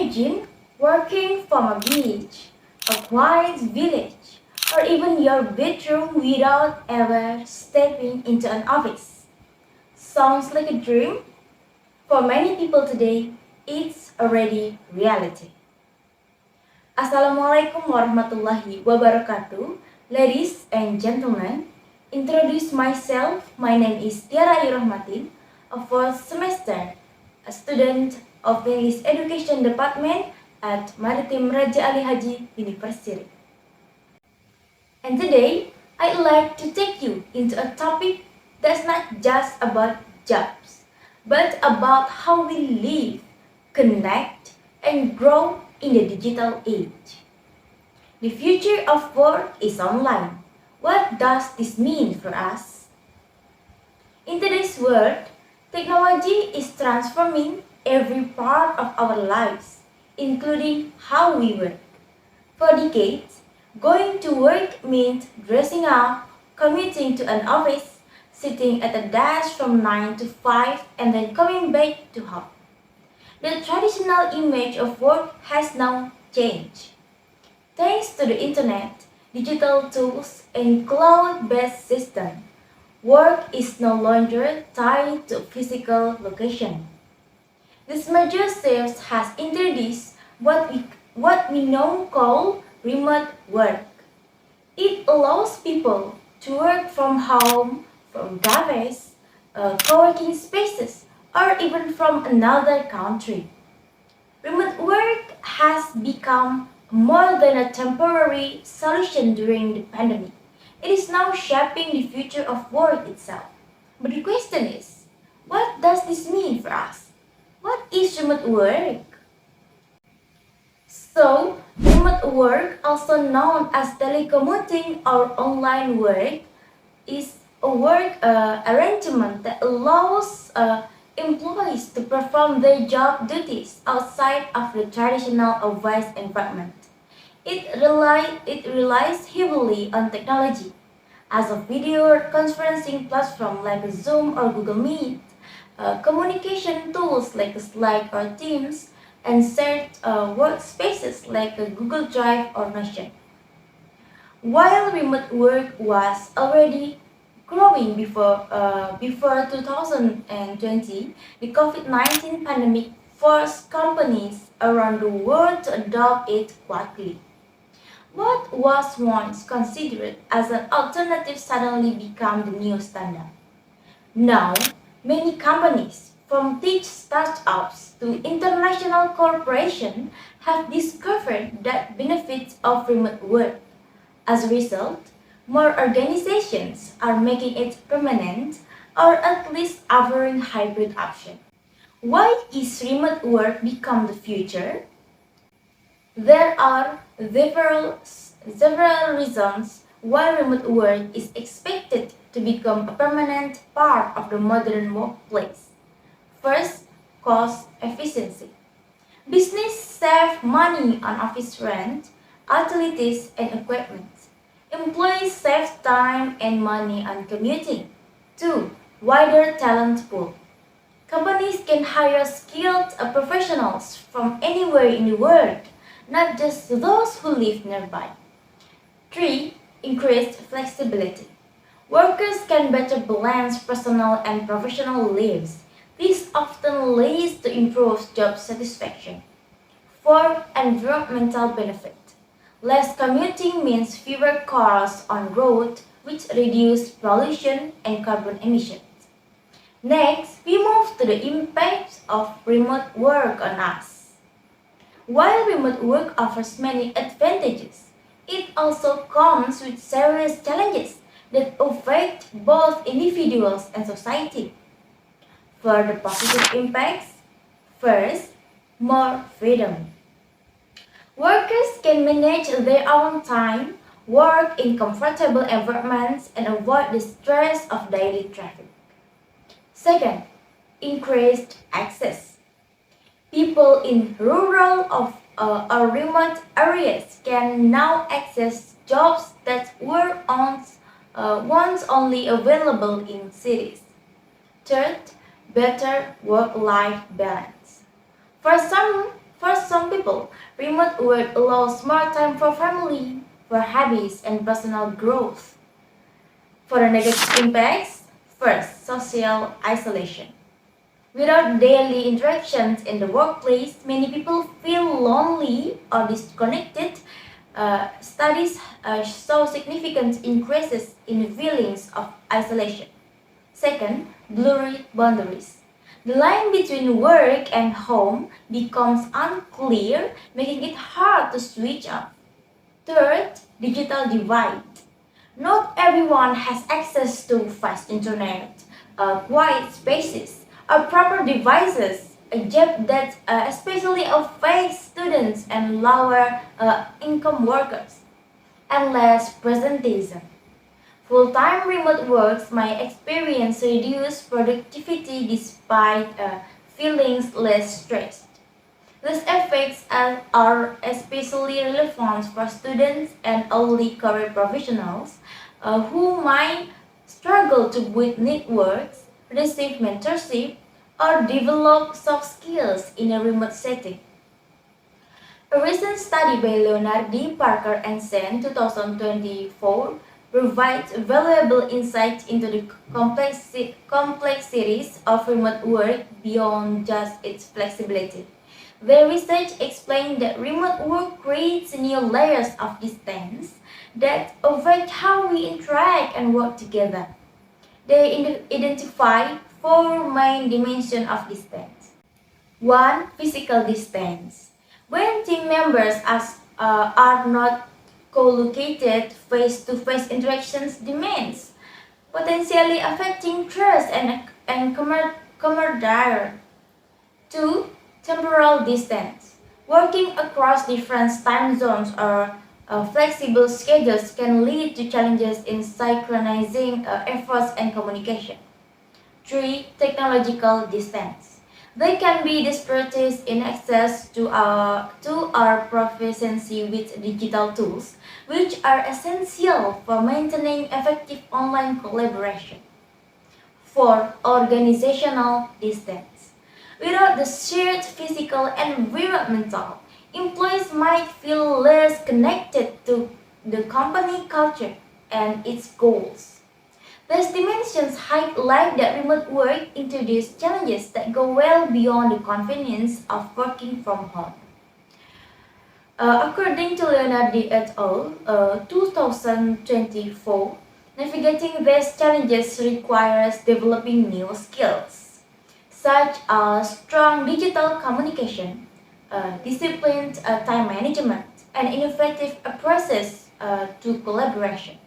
Imagine working from a beach, a quiet village, or even your bedroom without ever stepping into an office. Sounds like a dream? For many people today, it's already reality. Assalamualaikum warahmatullahi wabarakatuh. Ladies and gentlemen, introduce myself. My name is Tiara Rohmatin, a fourth semester, a student of the English Education Department at Maritim Raja Ali Haji University. And today, I'd like to take you into a topic that's not just about jobs, but about how we live, connect, and grow in the digital age. The future of work is online. What does this mean for us? In today's world, technology is transforming every part of our lives, including how we work. For decades, going to work meant dressing up, commuting to an office, sitting at a desk from 9 to 5, and then coming back to home. The traditional image of work has now changed. Thanks to the internet, digital tools, and cloud-based systems, work is no longer tied to a physical location. This major shift has introduced what we now call remote work. It allows people to work from home, from cafes, co-working spaces, or even from another country. Remote work has become more than a temporary solution during the pandemic. It is now shaping the future of work itself. But the question is, what does this mean for us? What is remote work? So, remote work, also known as telecommuting or online work, is a work arrangement that allows employees to perform their job duties outside of the traditional office environment. It relies heavily on technology, as a video conferencing platform like Zoom or Google Meet, communication tools like Slack or Teams, and shared workspaces like Google Drive or Notion. While remote work was already growing before 2020, the COVID-19 pandemic forced companies around the world to adopt it quickly. What was once considered as an alternative suddenly became the new standard. Now, many companies, from tech startups to international corporations, have discovered the benefits of remote work. As a result, more organizations are making it permanent or at least offering hybrid option. Why is remote work become the future? There are several reasons why remote work is expected to become a permanent part of the modern workplace. First, cost efficiency. Business save money on office rent, utilities, and equipment. Employees save time and money on commuting. 2. Wider talent pool. Companies can hire skilled professionals from anywhere in the world, not just those who live nearby. 3. Increased flexibility. Workers can better balance personal and professional lives. This often leads to improved job satisfaction. 4. Environmental benefit. Less commuting means fewer cars on road, which reduce pollution and carbon emissions. Next, we move to the impact of remote work on us. While remote work offers many advantages, it also comes with serious challenges that affect both individuals and society. For the positive impacts, first, more freedom. Workers can manage their own time, work in comfortable environments, and avoid the stress of daily traffic. Second, increased access. People in rural or remote areas can now access jobs that were once only available in cities. Third, better work-life balance. For some people, remote work allows more time for family, for hobbies, and personal growth. For the negative impacts, first, social isolation. Without daily interactions in the workplace, many people feel lonely or disconnected. Studies show significant increases in feelings of isolation. Second, blurry boundaries. The line between work and home becomes unclear, making it hard to switch off. Third, digital divide. Not everyone has access to fast internet, quiet spaces, or proper devices, a job that especially affects students and lower income workers, and less presenteeism. Full-time remote works might experience reduced productivity despite feeling less stressed. These effects are especially relevant for students and early career professionals who might struggle to build networks, receive mentorship, or develop soft skills in a remote setting. A recent study by Leonard D. Parker and Sen 2024 provides valuable insight into the complexities of remote work beyond just its flexibility. Their research explained that remote work creates new layers of distance that affect how we interact and work together. They identify four main dimensions of distance. One, physical distance. When team members are not co-located, face-to-face interactions demands, potentially affecting trust and camaraderie. Two, temporal distance. Working across different time zones or flexible schedules can lead to challenges in synchronizing efforts and communication. 3. Technological distance. They can be disparities in access to our proficiency with digital tools, which are essential for maintaining effective online collaboration. 4. Organizational distance. Without the shared physical and environmental, employees might feel less connected to the company culture and its goals. These dimensions highlight that remote work introduces challenges that go well beyond the convenience of working from home. According to Leonard D. et al., 2024, navigating these challenges requires developing new skills, such as strong digital communication, disciplined time management, and innovative approaches to collaboration.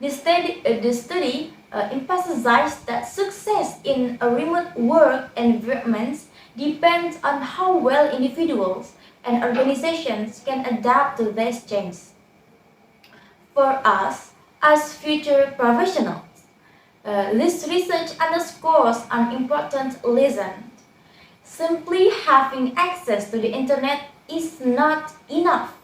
The study emphasized that success in a remote work environment depends on how well individuals and organizations can adapt to these changes. For us, as future professionals, this research underscores an important lesson. Simply having access to the internet is not enough.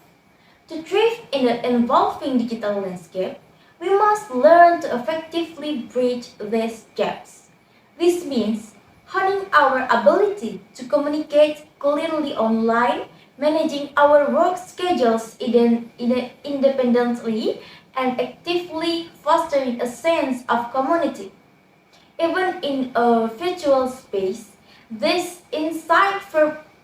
To thrive in an evolving digital landscape, we must learn to effectively bridge these gaps. This means honing our ability to communicate clearly online, managing our work schedules independently, and actively fostering a sense of community. Even in a virtual space, this insight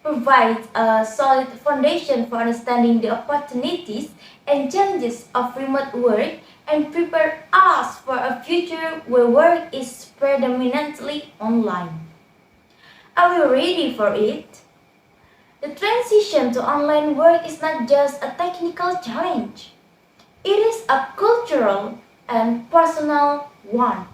provides a solid foundation for understanding the opportunities and challenges of remote work and prepare us for a future where work is predominantly online. Are we ready for it? The transition to online work is not just a technical challenge. It is a cultural and personal one.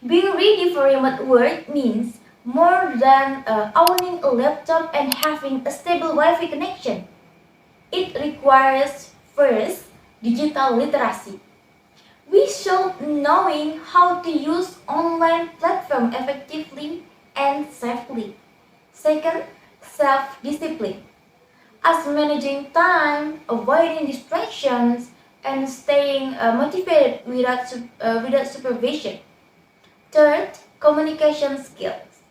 Being ready for remote work means more than owning a laptop and having a stable Wi-Fi connection. It requires, first, digital literacy. We should knowing how to use online platform effectively and safely. Second, self-discipline. As managing time, avoiding distractions, and staying motivated without supervision. Third, communication skills.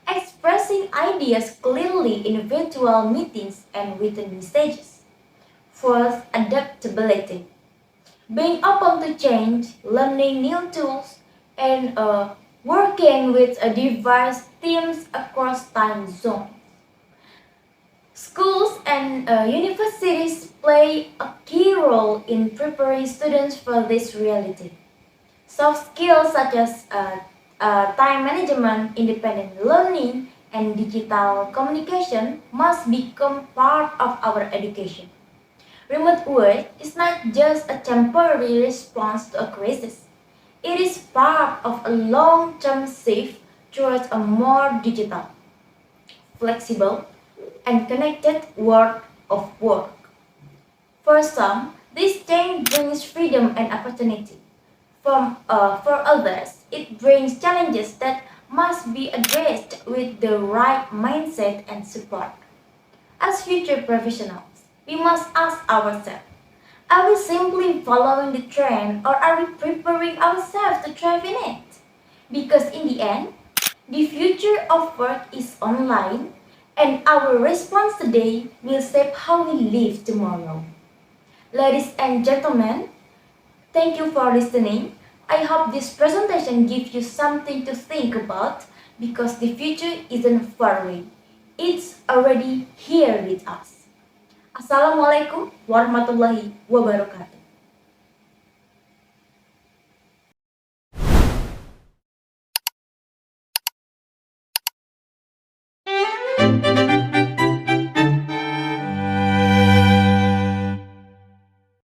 expressing ideas clearly in virtual meetings and written messages. Fourth, adaptability. Being open to change, learning new tools, and working with diverse teams across time zones. Schools and universities play a key role in preparing students for this reality. Soft skills such as time management, independent learning, and digital communication must become part of our education. Remote work is not just a temporary response to a crisis. It is part of a long-term shift towards a more digital, flexible, and connected world of work. For some, this change brings freedom and opportunity. For others, it brings challenges that must be addressed with the right mindset and support. As future professionals, we must ask ourselves, are we simply following the trend or are we preparing ourselves to thrive in it? Because in the end, the future of work is online and our response today will shape how we live tomorrow. Ladies and gentlemen, thank you for listening. I hope this presentation gives you something to think about because the future isn't far away. It's already here with us. Assalamualaikum warahmatullahi wabarakatuh.